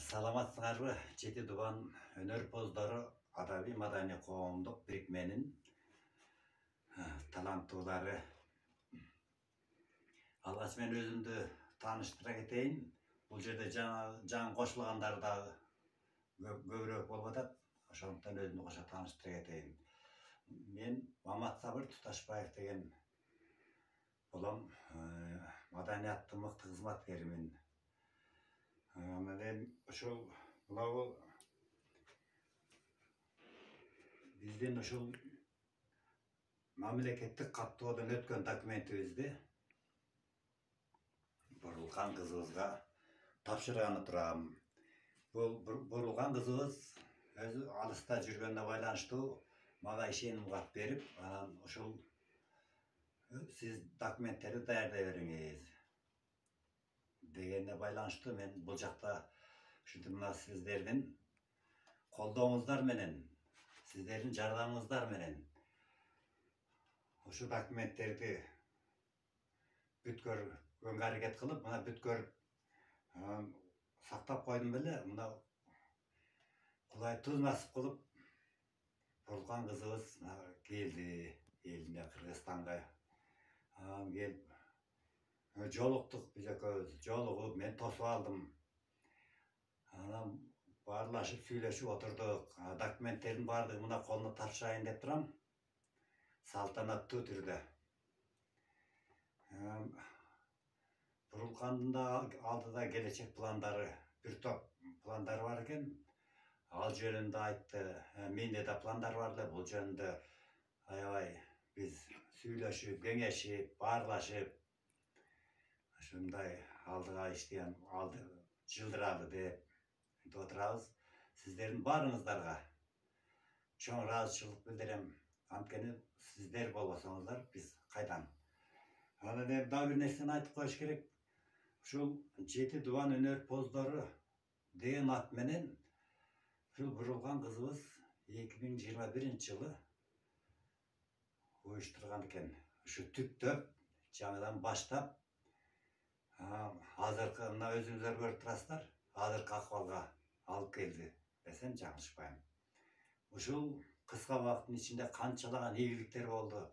Саламатсыңарбы? Жети Дубан өнөр поздору адаби маданий коомдук бирикменин таланттуулары. Алгач мен өзүмдү тааныштыра кетейин. Бул жерде жаңы кошулгандар дагы көбүрөөк болуп атат. Ошондуктан өзүмдү кошо тааныштыра кетейин. Мен Мамат Сабыр Туташбаев деген болом. Маданияттын мыкты кызматкеримин. Мен ошол биздин ошол мамлекеттик каттоодон өткөн документибизди Бурулган кызыбызга тапшырганы турам. Бул Бурулган кызыбыз өзү алыста жүргөнүнө байланыштуу мага ишеним кат берип, анан ошол сиз документтерди даярдай бериңиз дегенине байланыштуу мен бул жакта ушинтип мына сиздердин колдооңуздар менен, сиздердин жардамыңыздар менен ушу документтерди бүткөргөнгө аракет кылып, мына бүткөрүп сактап койдум беле. Мына Кудай туз насип кылып Бурулган кызыбыз келди элине, Кыргызстанга. Келип жолуктук, биз экөөбүз жолугуп, мен тосуп алдым. Анан баарлашып, сүйлөшүп отурдук. Документтердин баардыгын мына колуна тапшырайын деп турам. Салтанаттуу түрдө. Бурулгандын да алдыда келечек пландары, бир топ пландары бар экен. Ал жөнүндө айтты. Менде да пландар бар эле, бул жөнүндө аябай биз сүйлөшүп, кеңешип, баарлашып, ушундай алдыга иштеген жылдыралы деп отурабыз. Сиздердин баарыңыздарга чоң ыраазычылык билдирем. Анткени сиздер болбосоңуздар биз кайдан? Анан эми дагы бир нерсени айтып коюш керек. Ушул Жети Дубан өнөр поздору деген ат менен ушул Бурулган кызыбыз 2021-жылы уюштурган экен. Ушу түптөп, жаңыдан баштап, азыркы мына өзүңүздөр көрүп турасыздар, азыркы акыбалга алып келди десем жаңылышпайм. Ушул кыска убакыттын ичинде канчалаган ийгиликтер болду.